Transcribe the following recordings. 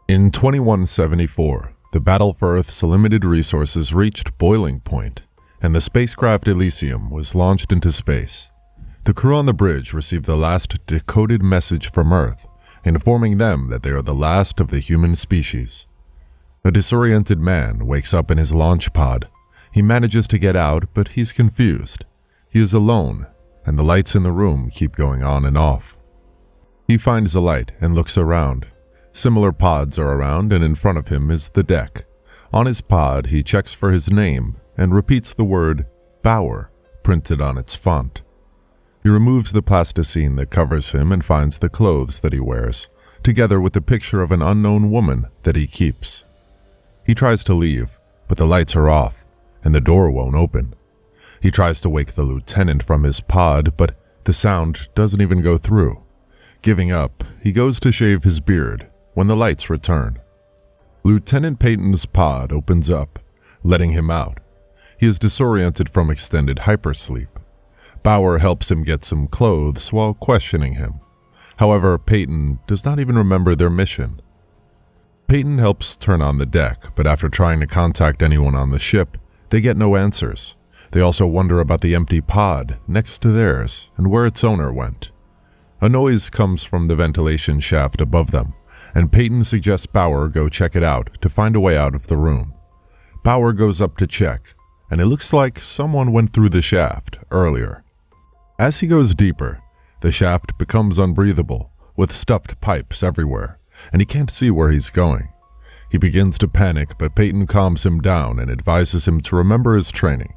In 2174, the battle for Earth's limited resources reached boiling point, and the spacecraft Elysium was launched into space. The crew on the bridge received the last decoded message from Earth, informing them that they are the last of the human species. A disoriented man wakes up in his launch pod. He manages to get out, but he's confused. He is alone, and the lights in the room keep going on and off. He finds a light and looks around. Similar pods are around, and in front of him is the deck. On his pod, he checks for his name and repeats the word Bauer printed on its font. He removes the plasticine that covers him and finds the clothes that he wears, together with the picture of an unknown woman that he keeps. He tries to leave, but the lights are off, and the door won't open. He tries to wake the lieutenant from his pod, but the sound doesn't even go through. Giving up, he goes to shave his beard when the lights return. Lieutenant Peyton's pod opens up, letting him out. He is disoriented from extended hypersleep. Bauer helps him get some clothes while questioning him. However, Peyton does not even remember their mission. Peyton helps turn on the deck, but after trying to contact anyone on the ship, they get no answers. They also wonder about the empty pod next to theirs and where its owner went. A noise comes from the ventilation shaft above them, and Peyton suggests Bauer go check it out to find a way out of the room. Bauer goes up to check, and it looks like someone went through the shaft earlier. As he goes deeper, the shaft becomes unbreathable, with stuffed pipes everywhere, and he can't see where he's going. He begins to panic, but Peyton calms him down and advises him to remember his training.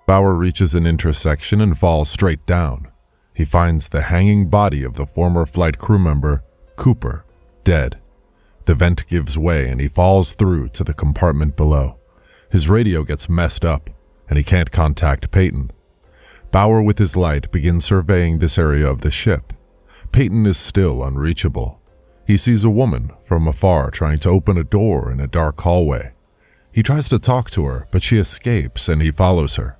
Bauer reaches an intersection and falls straight down. He finds the hanging body of the former flight crew member, Cooper, dead. The vent gives way and he falls through to the compartment below. His radio gets messed up, and he can't contact Peyton. Bauer, with his light, begins surveying this area of the ship. Peyton is still unreachable. He sees a woman from afar trying to open a door in a dark hallway. He tries to talk to her, but she escapes and he follows her.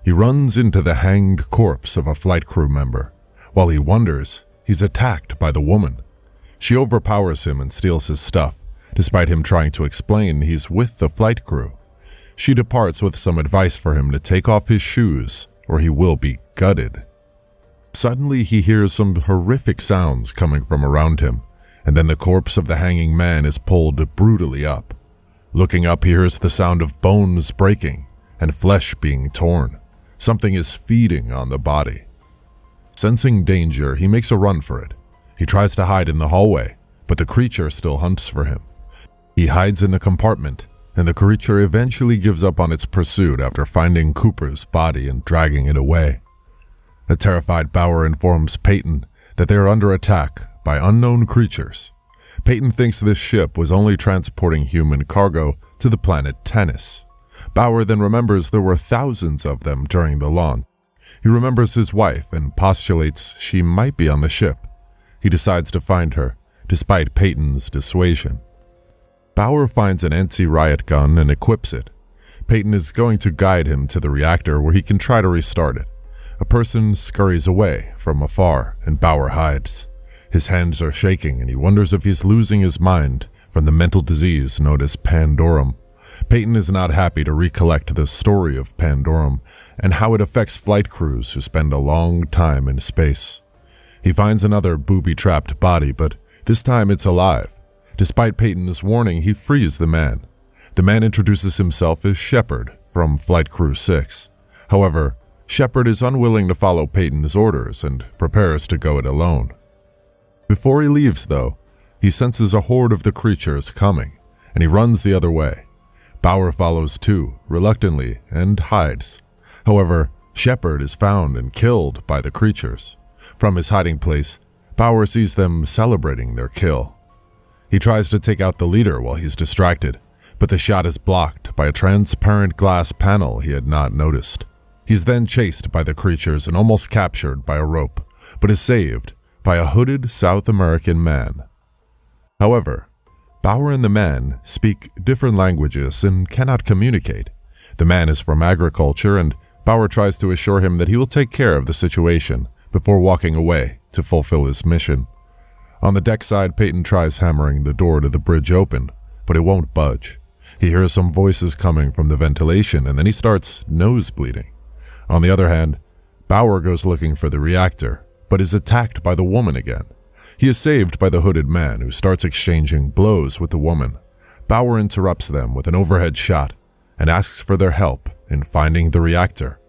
He runs into the hanged corpse of a flight crew member. While he wonders, he's attacked by the woman. She overpowers him and steals his stuff, despite him trying to explain he's with the flight crew. She departs with some advice for him to take off his shoes, or he will be gutted. Suddenly he hears some horrific sounds coming from around him, and then the corpse of the hanging man is pulled brutally up. Looking up, he hears the sound of bones breaking and flesh being torn. Something is feeding on the body. Sensing danger, he makes a run for it. He tries to hide in the hallway, but the creature still hunts for him. He hides in the compartment, and the creature eventually gives up on its pursuit after finding Cooper's body and dragging it away. A terrified Bauer informs Peyton that they are under attack by unknown creatures. Peyton thinks this ship was only transporting human cargo to the planet Tannis. Bauer then remembers there were thousands of them during the launch. He remembers his wife and postulates she might be on the ship. He decides to find her, despite Peyton's dissuasion. Bauer finds an anti-riot gun and equips it. Peyton is going to guide him to the reactor where he can try to restart it. A person scurries away from afar and Bauer hides. His hands are shaking and he wonders if he's losing his mind from the mental disease known as Pandorum. Peyton is not happy to recollect the story of Pandorum and how it affects flight crews who spend a long time in space. He finds another booby-trapped body, but this time it's alive. Despite Peyton's warning, he frees the man. The man introduces himself as Shepard from Flight Crew 6. However, Shepard is unwilling to follow Peyton's orders and prepares to go it alone. Before he leaves, though, he senses a horde of the creatures coming, and he runs the other way. Bauer follows too, reluctantly, and hides. However, Shepard is found and killed by the creatures. From his hiding place, Bauer sees them celebrating their kill. He tries to take out the leader while he's distracted, but the shot is blocked by a transparent glass panel he had not noticed. He's then chased by the creatures and almost captured by a rope, but is saved by a hooded South American man. However, Bauer and the man speak different languages and cannot communicate. The man is from agriculture, and Bauer tries to assure him that he will take care of the situation before walking away to fulfill his mission. On the deck side, Peyton tries hammering the door to the bridge open, but it won't budge. He hears some voices coming from the ventilation, and then he starts nosebleeding. On the other hand, Bauer goes looking for the reactor, but is attacked by the woman again. He is saved by the hooded man, who starts exchanging blows with the woman. Bauer interrupts them with an overhead shot and asks for their help in finding the reactor.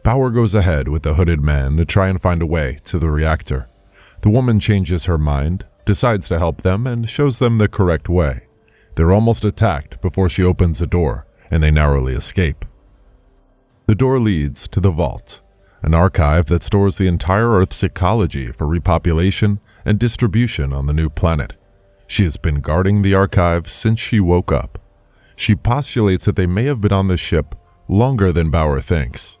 Bauer goes ahead with the hooded man to try and find a way to the reactor. The woman changes her mind, decides to help them, and shows them the correct way. They're almost attacked before she opens the door, and they narrowly escape. The door leads to the vault, an archive that stores the entire Earth's ecology for repopulation and distribution on the new planet. She has been guarding the archive since she woke up. She postulates that they may have been on the ship longer than Bauer thinks.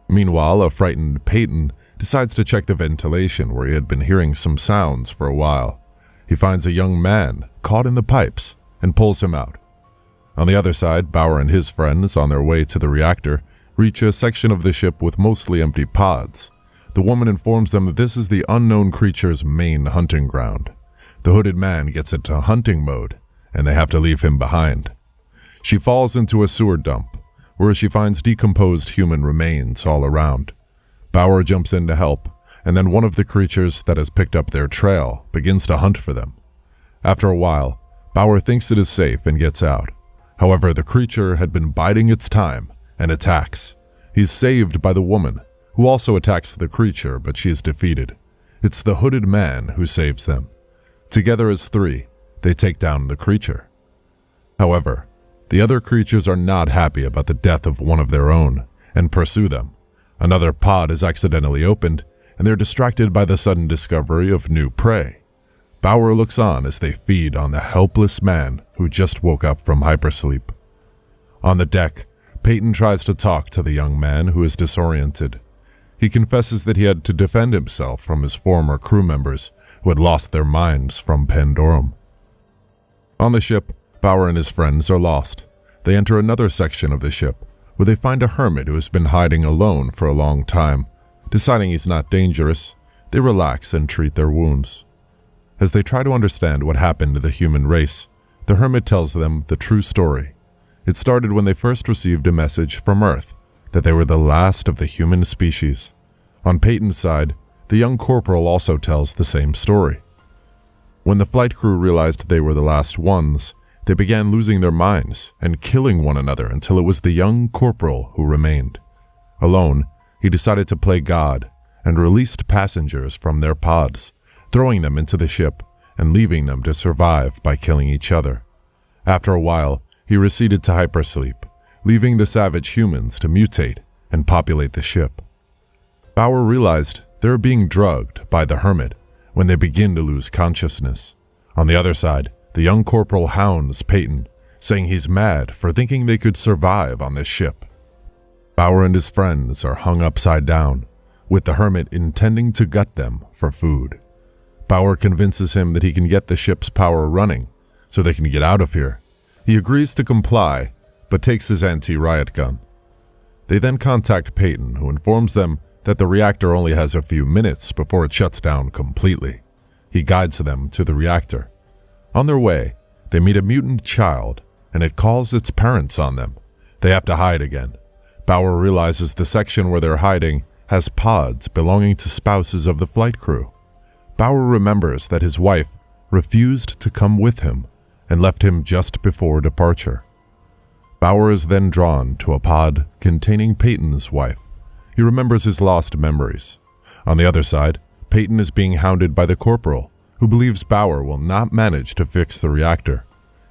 Meanwhile, a frightened Peyton decides to check the ventilation where he had been hearing some sounds for a while. He finds a young man caught in the pipes and pulls him out. On the other side, Bauer and his friends, on their way to the reactor, reach a section of the ship with mostly empty pods. The woman informs them that this is the unknown creature's main hunting ground. The hooded man gets into hunting mode, and they have to leave him behind. She falls into a sewer dump, where she finds decomposed human remains all around. Bauer jumps in to help, and then one of the creatures that has picked up their trail begins to hunt for them. After a while, Bauer thinks it is safe and gets out. However, the creature had been biding its time and attacks. He's saved by the woman, who also attacks the creature, but she is defeated. It's the hooded man who saves them. Together as three, they take down the creature. However, the other creatures are not happy about the death of one of their own and pursue them. Another pod is accidentally opened, and they're distracted by the sudden discovery of new prey. Bauer looks on as they feed on the helpless man who just woke up from hypersleep. On the deck, Peyton tries to talk to the young man who is disoriented. He confesses that he had to defend himself from his former crew members who had lost their minds from Pandorum. On the ship, Bauer and his friends are lost. They enter another section of the ship, where they find a hermit who has been hiding alone for a long time. Deciding he's not dangerous, they relax and treat their wounds. As they try to understand what happened to the human race, the hermit tells them the true story. It started when they first received a message from Earth that they were the last of the human species. On Peyton's side, the young corporal also tells the same story. When the flight crew realized they were the last ones, they began losing their minds and killing one another until it was the young corporal who remained. Alone, he decided to play God and released passengers from their pods, throwing them into the ship and leaving them to survive by killing each other. After a while, he receded to hypersleep, leaving the savage humans to mutate and populate the ship. Bauer realized they were being drugged by the hermit when they begin to lose consciousness. On the other side, the young corporal hounds Peyton, saying he's mad for thinking they could survive on this ship. Bauer and his friends are hung upside down, with the hermit intending to gut them for food. Bauer convinces him that he can get the ship's power running so they can get out of here. He agrees to comply, but takes his anti-riot gun. They then contact Peyton, who informs them that the reactor only has a few minutes before it shuts down completely. He guides them to the reactor. On their way, they meet a mutant child, and it calls its parents on them. They have to hide again. Bauer realizes the section where they're hiding has pods belonging to spouses of the flight crew. Bauer remembers that his wife refused to come with him and left him just before departure. Bauer is then drawn to a pod containing Peyton's wife. He remembers his lost memories. On the other side, Peyton is being hounded by the corporal, who believes Bauer will not manage to fix the reactor.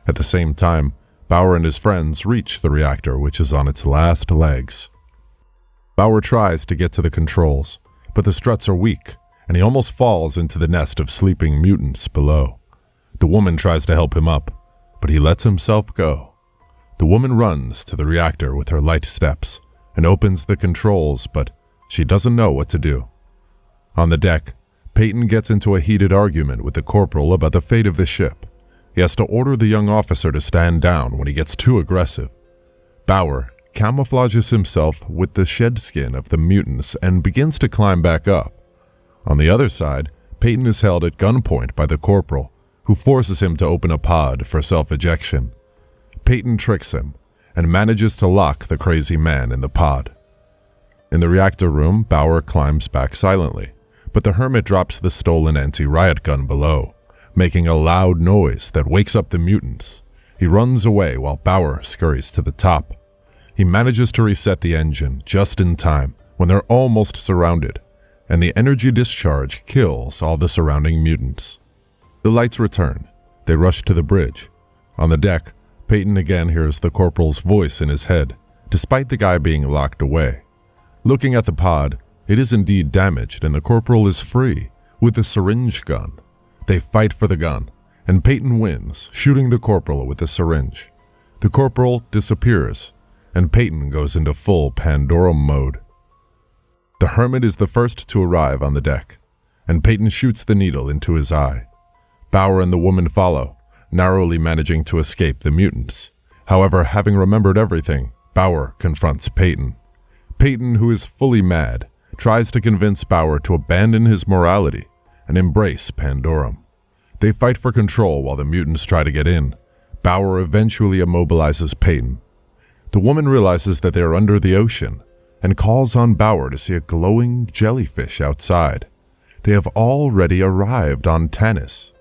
At the same time, Bauer and his friends reach the reactor, which is on its last legs. Bauer tries to get to the controls, but the struts are weak, and he almost falls into the nest of sleeping mutants below. The woman tries to help him up, but he lets himself go. The woman runs to the reactor with her light steps and opens the controls, but she doesn't know what to do. On the deck, Peyton gets into a heated argument with the corporal about the fate of the ship. He has to order the young officer to stand down when he gets too aggressive. Bauer camouflages himself with the shed skin of the mutants and begins to climb back up. On the other side, Peyton is held at gunpoint by the corporal, who forces him to open a pod for self-ejection. Peyton tricks him and manages to lock the crazy man in the pod. In the reactor room, Bauer climbs back silently, but the hermit drops the stolen anti-riot gun below, making a loud noise that wakes up the mutants. He runs away while Bauer scurries to the top. He manages to reset the engine just in time when they're almost surrounded, and the energy discharge kills all the surrounding mutants. The lights return. They rush to the bridge. On the deck, Peyton again hears the corporal's voice in his head, despite the guy being locked away. Looking at the pod, it is indeed damaged and the corporal is free, with a syringe gun. They fight for the gun, and Peyton wins, shooting the corporal with the syringe. The corporal disappears, and Peyton goes into full Pandorum mode. The hermit is the first to arrive on the deck, and Peyton shoots the needle into his eye. Bauer and the woman follow, narrowly managing to escape the mutants. However, having remembered everything, Bauer confronts Peyton. Peyton, who is fully mad, tries to convince Bauer to abandon his morality and embrace Pandorum. They fight for control while the mutants try to get in. Bauer eventually immobilizes Peyton. The woman realizes that they are under the ocean and calls on Bauer to see a glowing jellyfish outside. They have already arrived on Tannis.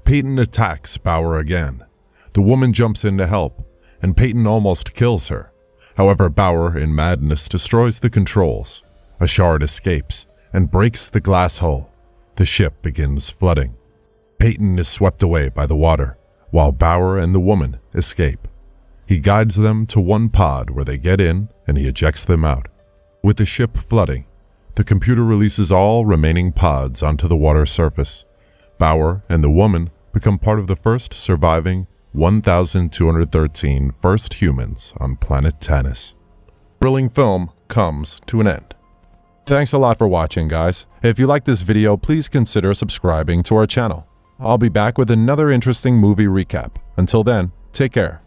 Peyton attacks Bauer again. The woman jumps in to help, and Peyton almost kills her. However, Bauer, in madness, destroys the controls. A shard escapes and breaks the glass hull. The ship begins flooding. Peyton is swept away by the water, while Bauer and the woman escape. He guides them to one pod where they get in, and he ejects them out. With the ship flooding, the computer releases all remaining pods onto the water surface. Bauer and the woman become part of the first surviving 1,213 first humans on planet Tannis. Thrilling film comes to an end. Thanks a lot for watching, guys. If you like this video, please consider subscribing to our channel. I'll be back with another interesting movie recap. Until then, take care.